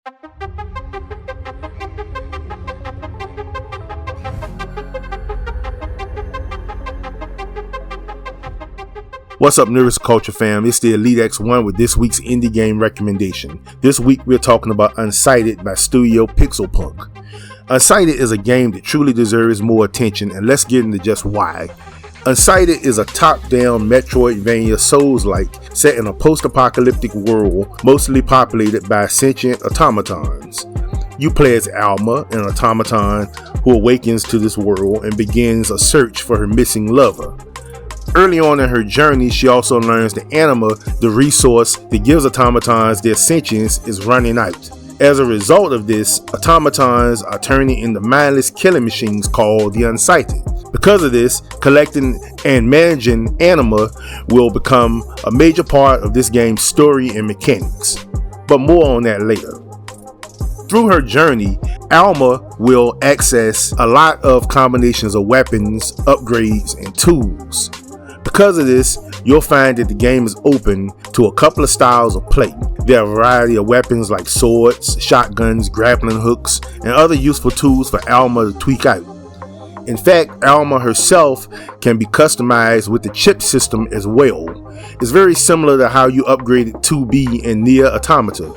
What's up, Nervous Culture fam? It's the Elite X1 with this week's indie game recommendation. This week we're talking about Unsighted by Studio Pixelpunk. Unsighted is a game that truly deserves more attention, and let's get into just why. Unsighted is a top-down Metroidvania Souls-like set in a post-apocalyptic world mostly populated by sentient automatons. You play as Alma, an automaton who awakens to this world and begins a search for her missing lover. Early on in her journey, she also learns that Anima, the resource that gives automatons their sentience, is running out. As a result of this, automatons are turning into mindless killing machines called the Unsighted. Because of this, collecting and managing Anima will become a major part of this game's story and mechanics. But more on that later. Through her journey, Alma will access a lot of combinations of weapons, upgrades, and tools. Because of this, you'll find that the game is open to a couple of styles of play. There are a variety of weapons like swords, shotguns, grappling hooks, and other useful tools for Alma to tweak out. In fact, Alma herself can be customized with the chip system as well. It's very similar to how you upgraded 2B in Nier Automata.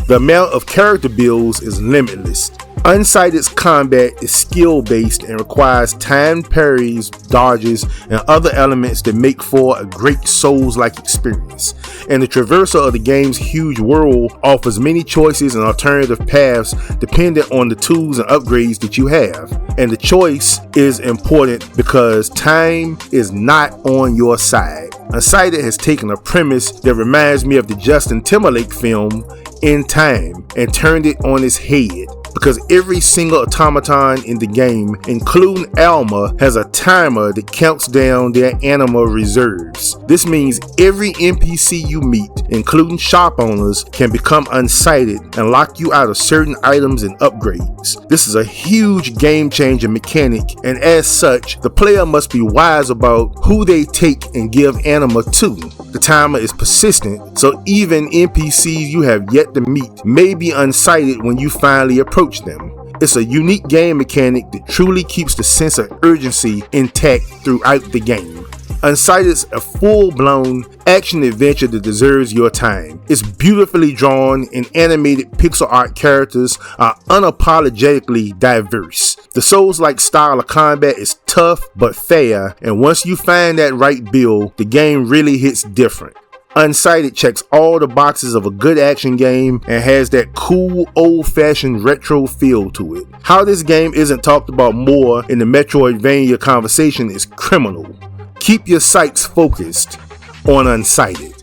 The amount of character builds is limitless. Unsighted's combat is skill-based and requires timed parries, dodges, and other elements that make for a great Souls-like experience. And the traversal of the game's huge world offers many choices and alternative paths dependent on the tools and upgrades that you have. And the choice is important because time is not on your side. Unsighted has taken a premise that reminds me of the Justin Timberlake film In Time and turned it on its head. Because every single automaton in the game, including Alma, has a timer that counts down their Anima reserves. This means every NPC you meet, including shop owners, can become unsighted and lock you out of certain items and upgrades. This is a huge game-changing mechanic, and as such, the player must be wise about who they take and give Anima to. The timer is persistent, so even NPCs you have yet to meet may be unsighted when you finally approach them. It's a unique game mechanic that truly keeps the sense of urgency intact throughout the game. Unsighted is a full-blown action adventure that deserves your time. It's beautifully drawn and animated pixel art characters are unapologetically diverse. The Souls-like style of combat is tough but fair, and once you find that right build, the game really hits different. Unsighted checks all the boxes of a good action game and has that cool old-fashioned retro feel to it. How this game isn't talked about more in the Metroidvania conversation is criminal. Keep your sights focused on Unsighted.